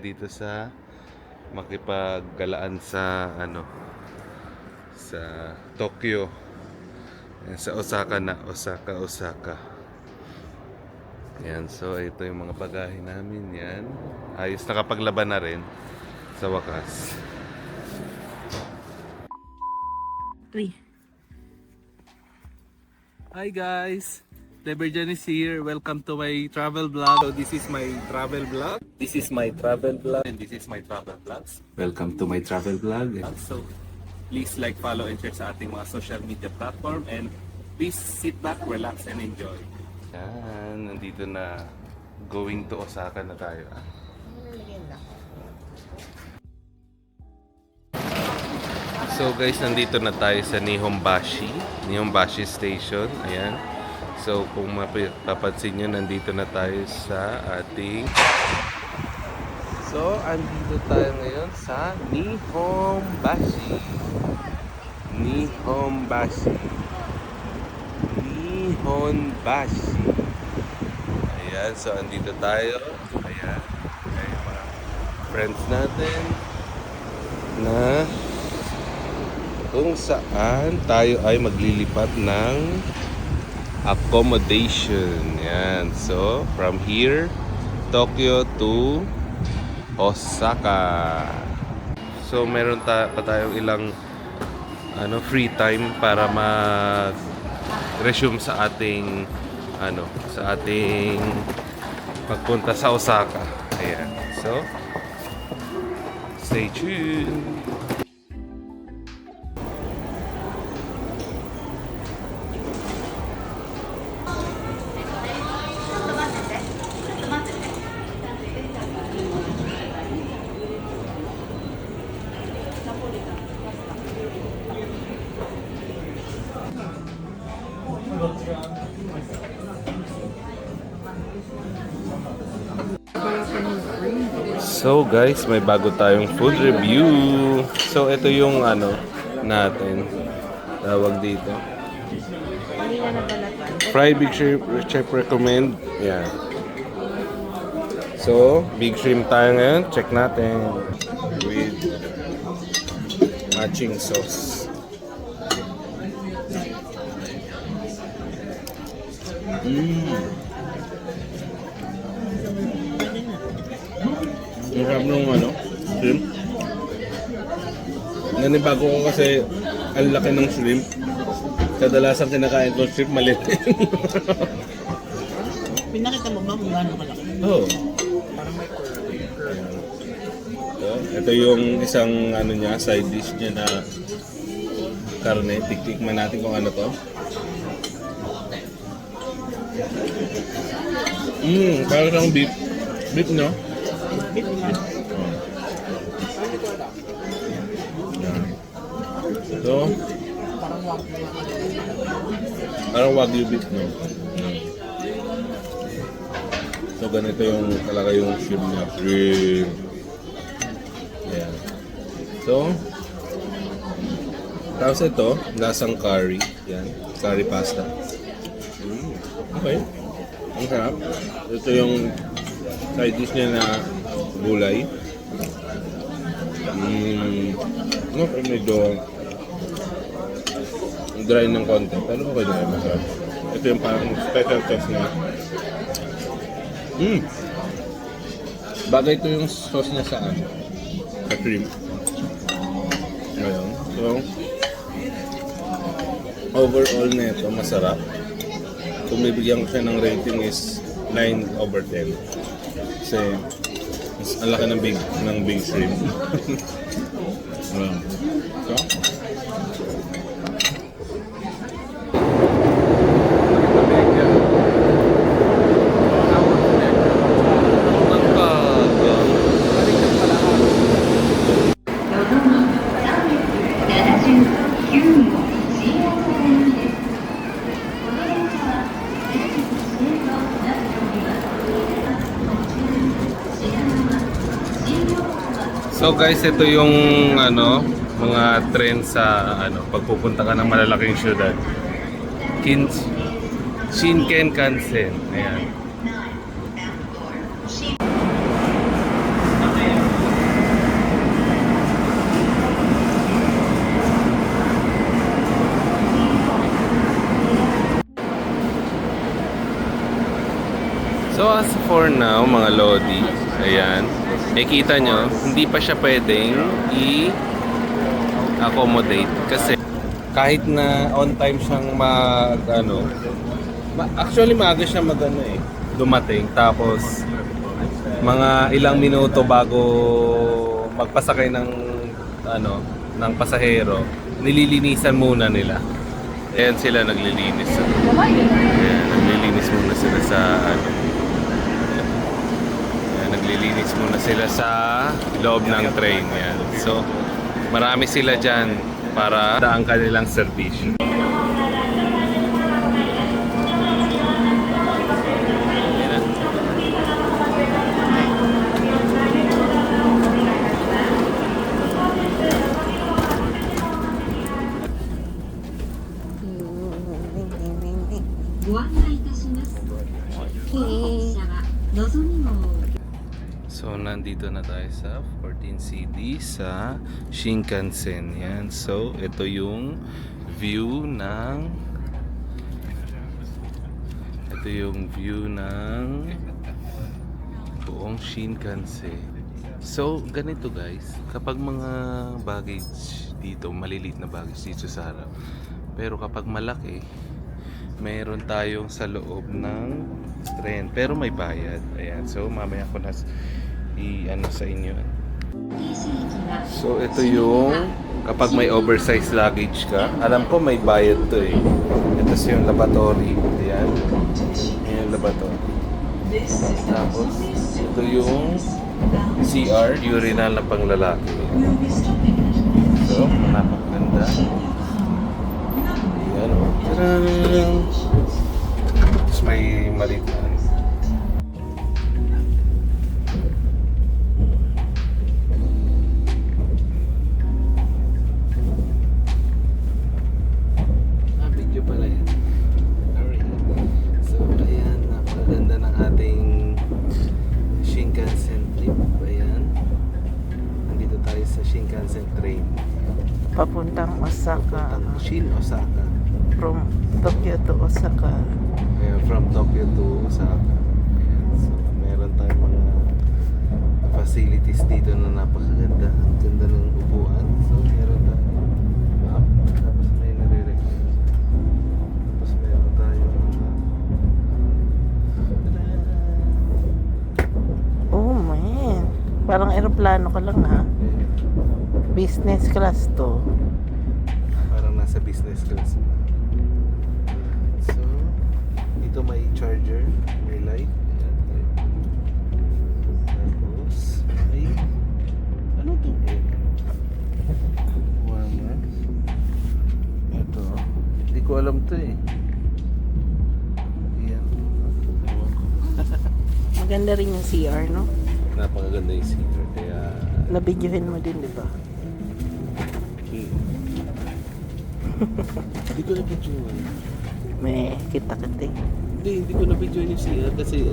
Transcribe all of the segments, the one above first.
dito sa makipaggalaan sa sa Tokyo. Ayan, sa Osaka na, Osaka. Yan, so ito yung mga bagahe namin yan. Ayos, nakapaglaban na rin sa wakas. Uy. Hi guys! Leberjan is here. Welcome to my travel vlog. So this is my travel vlog. This is my travel vlog. And this is my travel vlogs. Welcome to my travel vlog. So please like, follow, and share sa ating mga social media platform. And please sit back, relax, and enjoy. Yan, nandito na. Going to Osaka na tayo. So guys, nandito na tayo sa Nihonbashi Station. Ayan. So kung mapapansin nyo, nandito na tayo sa ating... So, andito tayo ngayon sa Nihonbashi. Ayan, so andito tayo. Ayan. Ayan, mga friends natin na kung saan tayo ay maglilipat ng accommodation. Yan. So, from here, Tokyo to Osaka. So, meron pa tayong ilang free time para mag-resume sa ating magpunta sa Osaka. Ayan. So, stay tuned. So guys, may bago tayong food review. So ito yung natin. Tawag dito. Fried big shrimp, chef recommend. Yan. So, big shrimp tayo ngayon. Check natin. With matching sauce. Yung sarap nung shrimp. Nanibago ko kasi ang laki ng shrimp. Kadalasan kinakain ko shrimp maliit. Pinakita mo ba kung gaano kalaki? Oo. So, ito yung isang side dish niya na karne. Tiktikman natin kung ano to. Parang beef. Beef, no? Beef naman. So, parang wagyu beef, no? So, ganito yung talaga yung shrimp niya. Shrimp. Ayan. So, tapos ito, lasang curry. Yan. Curry pasta. Okay. Ang sarap. Ito yung side dish niya na gulay. Medyo dry ng konti. Pero okay na. Masarap. Ito yung parang special sauce niya. Bagay ito yung sauce niya sa shrimp. Ngayon. So, overall na ito, masarap. Kung bibigyan ko siya ng rating is 9/10. Kasi, ang laki ng big shrimp. So, so guys, ito yung mga trend sa pagpupunta ka ng malalaking syudad. Shinkansen. Ayan. So as for now, mga Lodi, ayan, nakikita nyo, hindi pa siya pwedeng i-accommodate kasi kahit na on time siyang actually maaga siya dumating, tapos mga ilang minuto bago magpasakay ng pasahero, nililinisan muna nila. Ayan sila naglilinis. Ayan, naglilinis muna sila sa naglilinis muna sila sa loob ng train. Yan. So, marami sila dyan para daang kanilang serbisyo. Yan. So, nandito na tayo sa 14CD sa Shinkansen. Yan. So, ito yung view ng buong Shinkansen. So, ganito guys, kapag mga baggage dito, maliliit na baggage dito sa harap. Pero kapag malaki, meron tayong sa loob ng train. Pero may bayad. Ayan. So, mamaya ko na sa inyo. So, ito yung kapag may oversized luggage ka. Alam ko may bayad to eh. Ito yung lavatory. Ayan. Ayan yung lavatory. Tapos, ito yung CR, urinal na panglalaki. So, napakaganda. Ayan o. Tadaan! Tapos may maliit na. Video pala yan. Alright. So, ayan. Napakaganda ng ating Shinkansen trip. Ayan. Nandito tayo sa Shinkansen train. Papuntang Osaka. Shin Osaka. From Tokyo to Osaka. Ayan, from Tokyo to Osaka. Ayan. So, meron tayong mga facilities dito na napakaganda. Ang ganda ng upuan. So, meron tayong map. Tapos may nare-record. Tapos meron tayong Oh man. Parang aeroplano ka lang ha. Business class to. parang nasa business class. So, dito may charger, may light. Ayan, light. Tapos, may ano to? Warmer. Ito. Hindi ko alam to eh. Ayan. Ewan ko. Maganda rin yung CR, no? Napakaganda yung secret. Kaya, Nabidyohin mo din, di ba? hindi ko na-picture. May kita-kita. Hindi ko na-picture yung CR kasi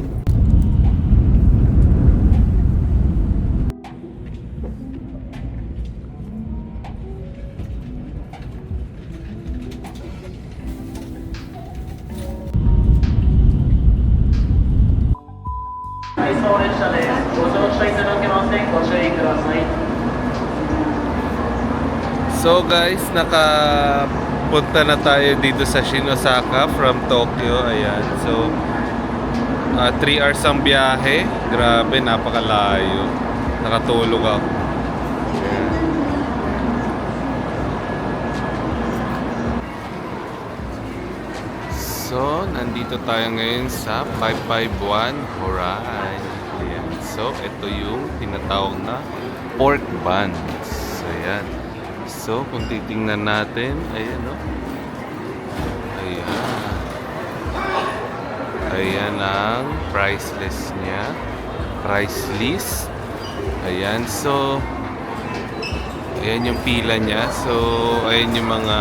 So guys, nakapunta na tayo dito sa Shin Osaka from Tokyo. Ayan. So 3 hours ang biyahe. Grabe, napakalayo. Nakatulog ako. Ayan. So, nandito tayo ngayon sa 551 Horai. Ayan. So, ito yung tinatawag na pork buns. Ayan. So, kung titingnan natin, ayan o. Ayan. Ayan ang price list niya. Price list. Ayan. So, ayan yung pila niya. So, ayan yung mga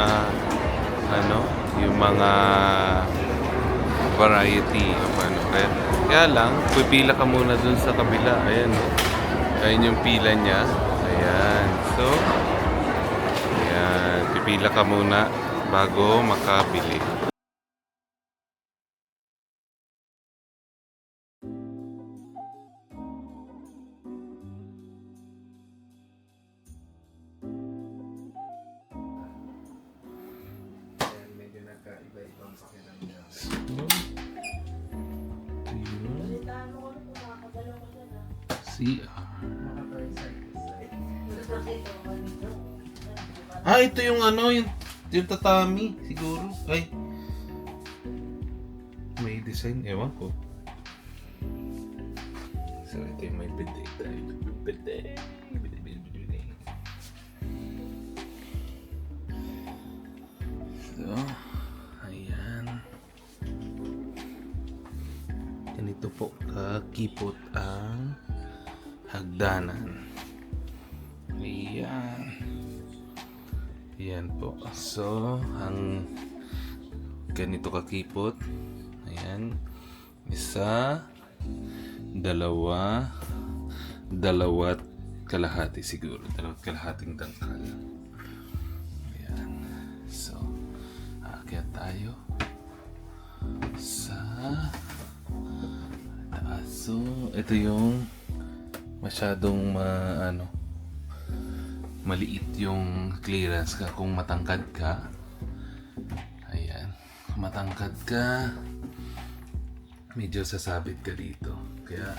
yung mga variety of kaya lang, pipila ka muna dun sa kabila. Ayan o. Ayan yung pila niya. Ayan. So, ayan, pipila ka muna bago makabili. CR. Ito yung ano, yung tatami, siguro. Ay. May design, ewan ko. So, ito yung may bidet tayo. Bidet. So, ayan. Ganito po kakipot ang hagdanan. Ayan. Ayan po. So, ang ganito kakipot. Ayan. Isa, dalawa, dalawat kalahati siguro. Dalawat kalahating dangkal. Ayan. So, aakyat tayo sa taas. So, ito yung masyadong maliit yung clearance ka kung matangkad ka. Ayan. Kung matangkad ka, medyo sasabit ka dito. Kaya,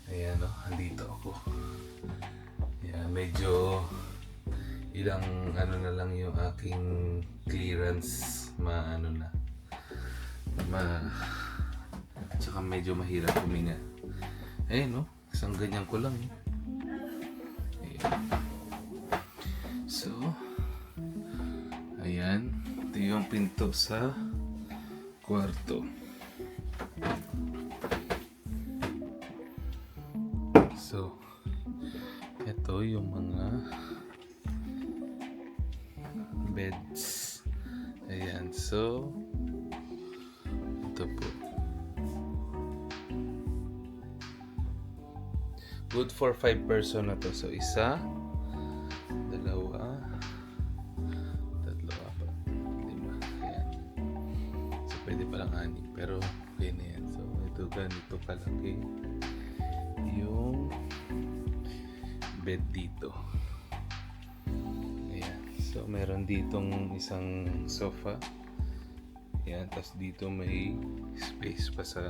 ayan andito ako. Ayan, medyo ilang na lang yung aking clearance tsaka medyo mahirap huminga. Ayan isang ganyan ko lang. Ayan. So, ayan. Ito yung pinto sa kwarto. So, ito yung mga beds. Ayan. So, ito po. Good for 5 person na to. So, isa, dalawa, tatlo, apat, lima. Ayan. So, pwede palang 6. Pero, okay na yan. So, ito ganito kalaki yung bed dito. Ayan. So, meron ditong isang sofa. Ayan. Tapos dito may space pa sa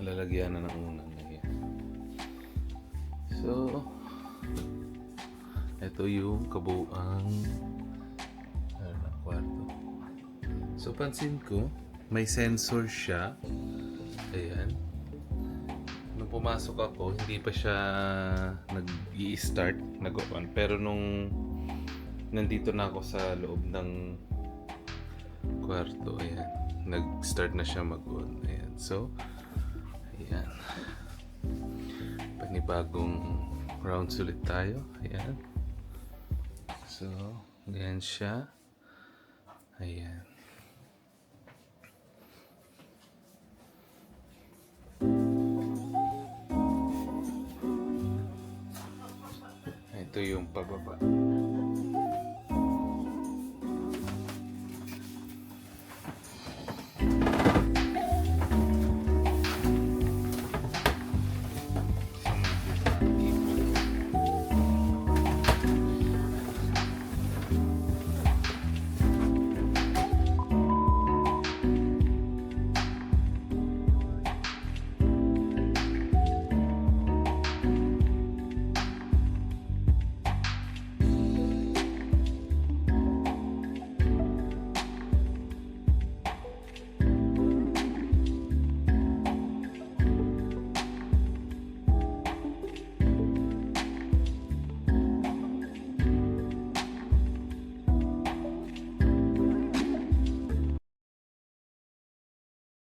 malalagyan na ng unang. Ayan. So, ito yung kabuuang kwarto. So, pansin ko, may sensor siya. Ayan. Nung pumasok ako, hindi pa siya nag-i-start, nag-on. Pero nung nandito na ako sa loob ng kwarto, ayan, nag-start na siya mag-on. Ayan. So, ayan. Panibagong rounds ulit tayo. Ayan. So, ganyan siya. Ayan. Ito yung pababa.